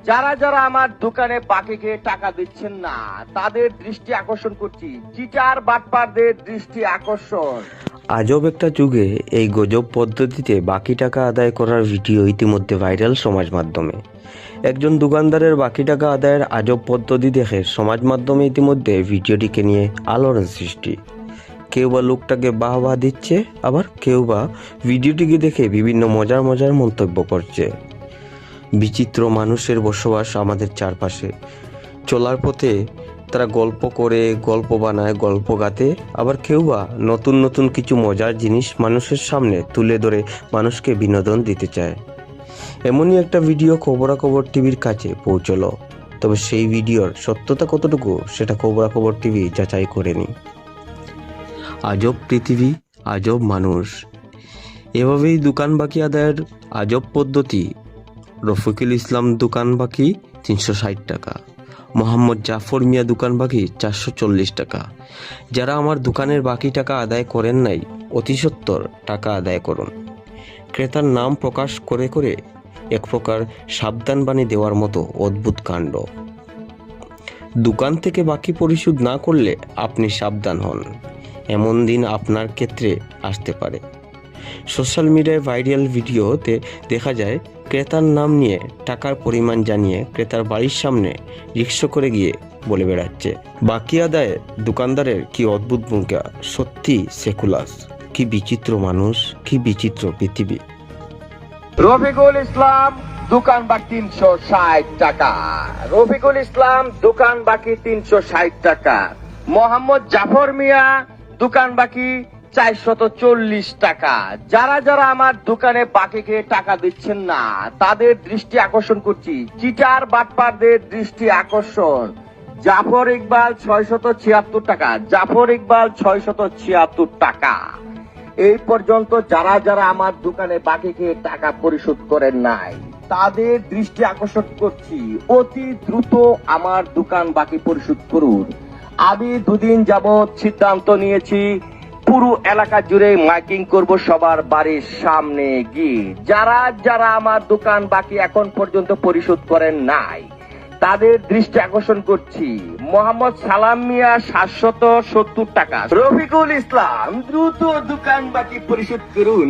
যারা যারা আমার দোকানে বাকিকে টাকা দিচ্ছেন না তাদের দৃষ্টি আকর্ষণ করছি, চিটার বাটপারদের দৃষ্টি আকর্ষণ। আজব একটা যুগে এই গজব পদ্ধতিতে বাকি টাকা আদায় করার ভিডিও ইতিমধ্যে ভাইরাল সমাজ মাধ্যমে। একজন দোকানদারের বাকি টাকা আদায়ের আজব পদ্ধতি দেখে সমাজ মাধ্যমে ইতিমধ্যে ভিডিওটিকে নিয়ে আলোড়ন সৃষ্টি। কেউ বা লোকটাকে বাহবা দিচ্ছে, আবার কেউ বা ভিডিওটিকে দেখে বিভিন্ন মজার মজার মন্তব্য করছে। বিচিত্র মানুষের বসবাস আমাদের চারপাশে। চলার পথে তারা গল্প করে, গল্প বানায়, গল্প গাতে, আবার কেউ বা নতুন নতুন কিছু মজার জিনিস মানুষের সামনে তুলে ধরে মানুষকে বিনোদন দিতে চায়। এমনই একটা ভিডিও খবরাখবর টিভির কাছে পৌঁছলো। তবে সেই ভিডিওর সত্যতা কতটুকু সেটা খবরাখবর টিভি যাচাই করেনি। আজব পৃথিবী, আজব মানুষ। এভাবেই দোকান বাকি আদায়ের আজব পদ্ধতি। রফিকুল ইসলাম দোকান বাকি 360 টাকা, মোহাম্মদ জাফর মিয়া দোকান বাকি 440 টাকা। যারা আমার দোকানের বাকি টাকা আদায় করেন নাই, অতি সত্বর টাকা আদায় করুন। ক্রেতার নাম প্রকাশ করে করে এক প্রকার সাবধান বাণী দেওয়ার মতো অদ্ভুত কাণ্ড। দোকান থেকে বাকি পরিশোধ না করলে আপনি সাবধান হন, এমন দিন আপনার ক্ষেত্রে আসতে পারে। সোশ্যাল মিডিয়ায় ভাইরাল ভিডিওতে দেখা যায় ক্রেতার নাম নিয়ে টাকার পরিমাণ জানিয়ে ক্রেতার বাড়ির সামনে রিকশা করে গিয়ে বলে বেড়াচ্ছে। বাকি আদায়ে দোকানদারের কি অদ্ভুত ভূমিকা, সত্যি সেকুলাস। কি বিচিত্র মানুষ, কি বিচিত্র পৃথিবী। রফিকুল ইসলাম দোকান বাকি 360 টাকা, রফিকুল ইসলাম দোকান বাকি 360 টাকা, মোহাম্মদ জাফর মিয়া দোকান বাকি 440 টাকা। যারা যারা আমার দোকানে বাকিকে টাকা দিচ্ছেন না তাদের দৃষ্টি আকর্ষণ করছি, চিটার বাটপারদের দৃষ্টি আকর্ষণ। জাফর ইকবাল 676 টাকা, জাফর ইকবাল 676 টাকা। এই পর্যন্ত যারা যারা আমার দোকানে বাকিকে টাকা পরিশোধ করেন নাই তাদের দৃষ্টি আকর্ষণ করছি, অতি দ্রুত আমার দোকান বাকি পরিশোধ করুন। আমি দুদিন যাবৎ সিদ্ধান্ত নিয়েছি, পুরো এলাকা জুড়ে মাইকিং করব সবার বাড়ির সামনে গিয়ে। যারা যারা আমার দোকান বাকি এখন পর্যন্ত পরিশোধ করেন নাই তাদের দৃষ্টি আকর্ষণ করছি, মোহাম্মদ সালাম মিয়া 770 টাকা, রফিকুল ইসলাম দ্রুত দোকান বাকি পরিশোধ করুন।